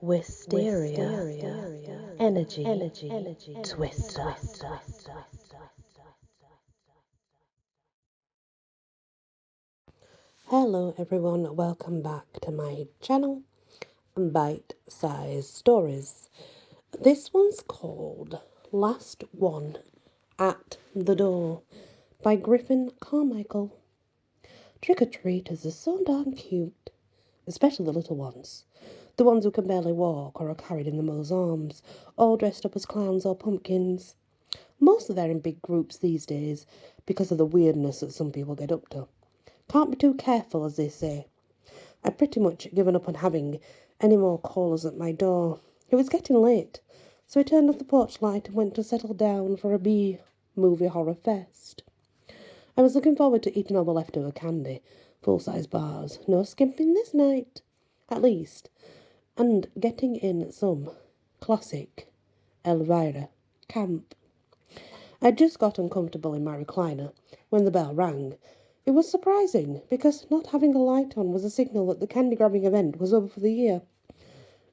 Wysteria, energy, twister. Hello everyone, welcome back to my channel, Bite Size Stories. This one's called Last One at the Door by Griffin Carmichael. Trick-or-treaters are so darn cute, especially the little ones. The ones who can barely walk or are carried in the mother's arms, all dressed up as clowns or pumpkins. Most of them are in big groups these days because of the weirdness that some people get up to. Can't be too careful, as they say. I'd pretty much given up on having any more callers at my door. It was getting late, so I turned off the porch light and went to settle down for a B-movie horror fest. I was looking forward to eating all the leftover candy, full-size bars, no skimping this night, at least, and getting in some classic Elvira camp. I'd just got uncomfortable in my recliner when the bell rang. It was surprising, because not having a light on was a signal that the candy-grabbing event was over for the year.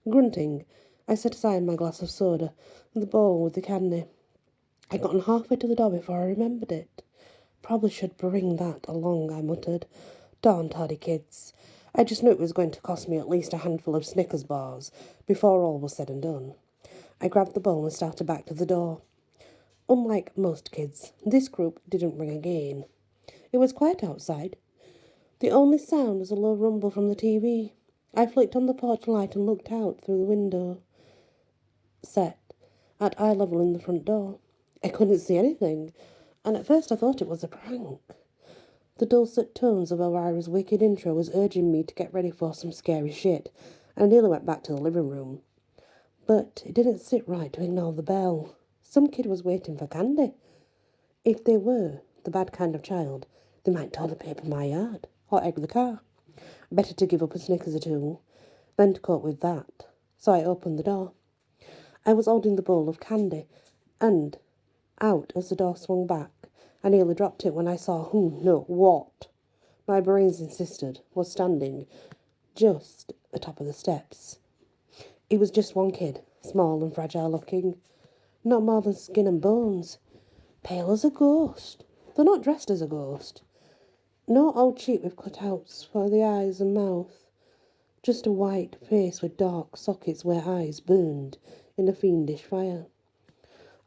Grunting, I set aside my glass of soda and the bowl with the candy. I'd gotten halfway to the door before I remembered it. Probably should bring that along, I muttered. Darn tardy kids. I just knew it was going to cost me at least a handful of Snickers bars before all was said and done. I grabbed the bowl and started back to the door. Unlike most kids, this group didn't ring again. It was quiet outside. The only sound was a low rumble from the TV. I flicked on the porch light and looked out through the window set at eye level in the front door. I couldn't see anything, and at first I thought it was a prank. The dulcet tones of Elvira's wicked intro was urging me to get ready for some scary shit, and I nearly went back to the living room. But it didn't sit right to ignore the bell. Some kid was waiting for candy. If they were the bad kind of child, they might toilet paper my yard or egg the car. Better to give up a Snickers or two than to cope with that. So I opened the door. I was holding the bowl of candy, and out as the door swung back, I nearly dropped it when I saw what my brains insisted was standing just at the top of the steps. It was just one kid, small and fragile looking, not more than skin and bones, pale as a ghost, though not dressed as a ghost. No old cheek with cutouts for the eyes and mouth, just a white face with dark sockets where eyes burned in a fiendish fire.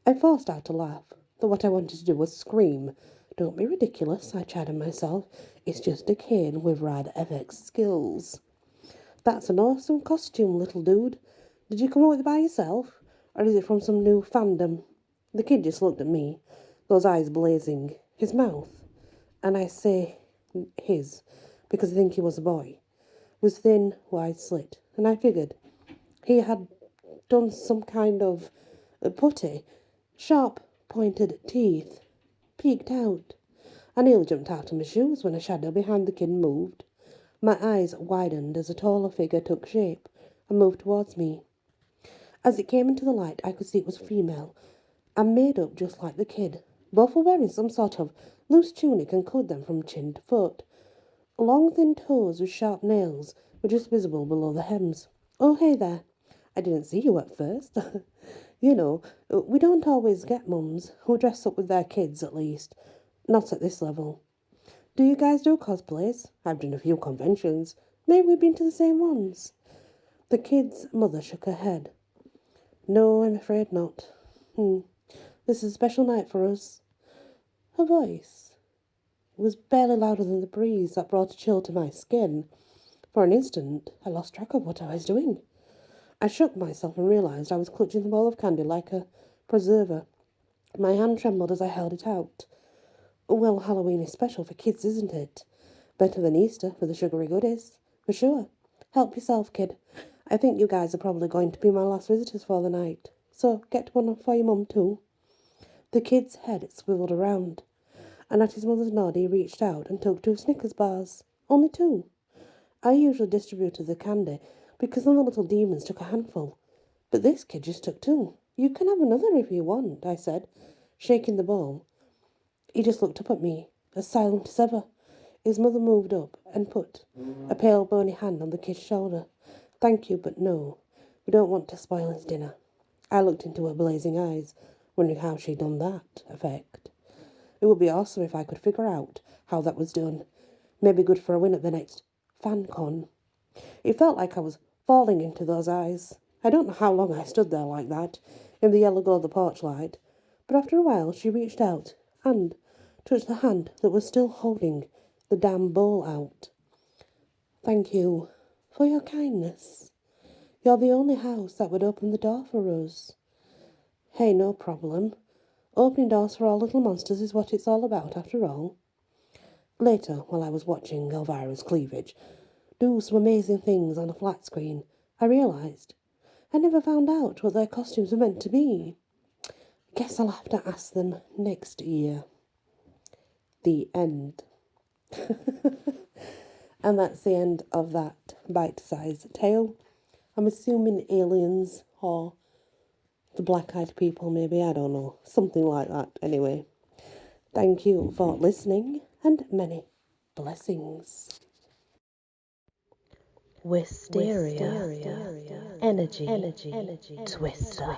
I forced out a laugh, though what I wanted to do was scream. Don't be ridiculous, I chided myself. It's just a kid with rad FX skills. That's an awesome costume, little dude. Did you come up with it by yourself, or is it from some new fandom? The kid just looked at me, those eyes blazing, his mouth, and I say his, because I think he was a boy, was thin, wide slit, and I figured he had done some kind of putty, sharp pointed teeth, peeked out. I nearly jumped out of my shoes when a shadow behind the kid moved. My eyes widened as a taller figure took shape and moved towards me. As it came into the light, I could see it was female, and made up just like the kid. Both were wearing some sort of loose tunic and covered them from chin to foot. Long thin toes with sharp nails were just visible below the hems. Oh, hey there. I didn't see you at first. You know, we don't always get mums who dress up with their kids, at least. Not at this level. Do you guys do cosplays? I've done a few conventions. Maybe we've been to the same ones. The kid's mother shook her head. No, I'm afraid not. This is a special night for us. Her voice was barely louder than the breeze that brought a chill to my skin. For an instant, I lost track of what I was doing. I shook myself and realised I was clutching the ball of candy like a preserver. My hand trembled as I held it out. Well, Halloween is special for kids, isn't it? Better than Easter for the sugary goodies. For sure. Help yourself, kid. I think you guys are probably going to be my last visitors for the night. So get one for your mum, too. The kid's head swiveled around, and at his mother's nod he reached out and took 2 Snickers bars. Only 2. I usually distributed the candy because some of the little demons took a handful. But this kid just took 2. You can have another if you want, I said, shaking the bowl. He just looked up at me, as silent as ever. His mother moved up and put a pale, bony hand on the kid's shoulder. Thank you, but no. We don't want to spoil his dinner. I looked into her blazing eyes, wondering how she'd done that effect. It would be awesome if I could figure out how that was done. Maybe good for a win at the next FanCon. It felt like I was falling into those eyes. I don't know how long I stood there like that, in the yellow glow of the porch light, but after a while she reached out and touched the hand that was still holding the damn bowl out. Thank you for your kindness. You're the only house that would open the door for us. Hey, no problem. Opening doors for all little monsters is what it's all about, after all. Later, while I was watching Elvira's cleavage do some amazing things on a flat screen, I realised I never found out what their costumes were meant to be. Guess I'll have to ask them next year. The end. And that's the end of that bite-sized tale. I'm assuming aliens or the black-eyed people, maybe, I don't know. Something like that, anyway. Thank you for listening, and many blessings. Wysteria. Energy. Twister.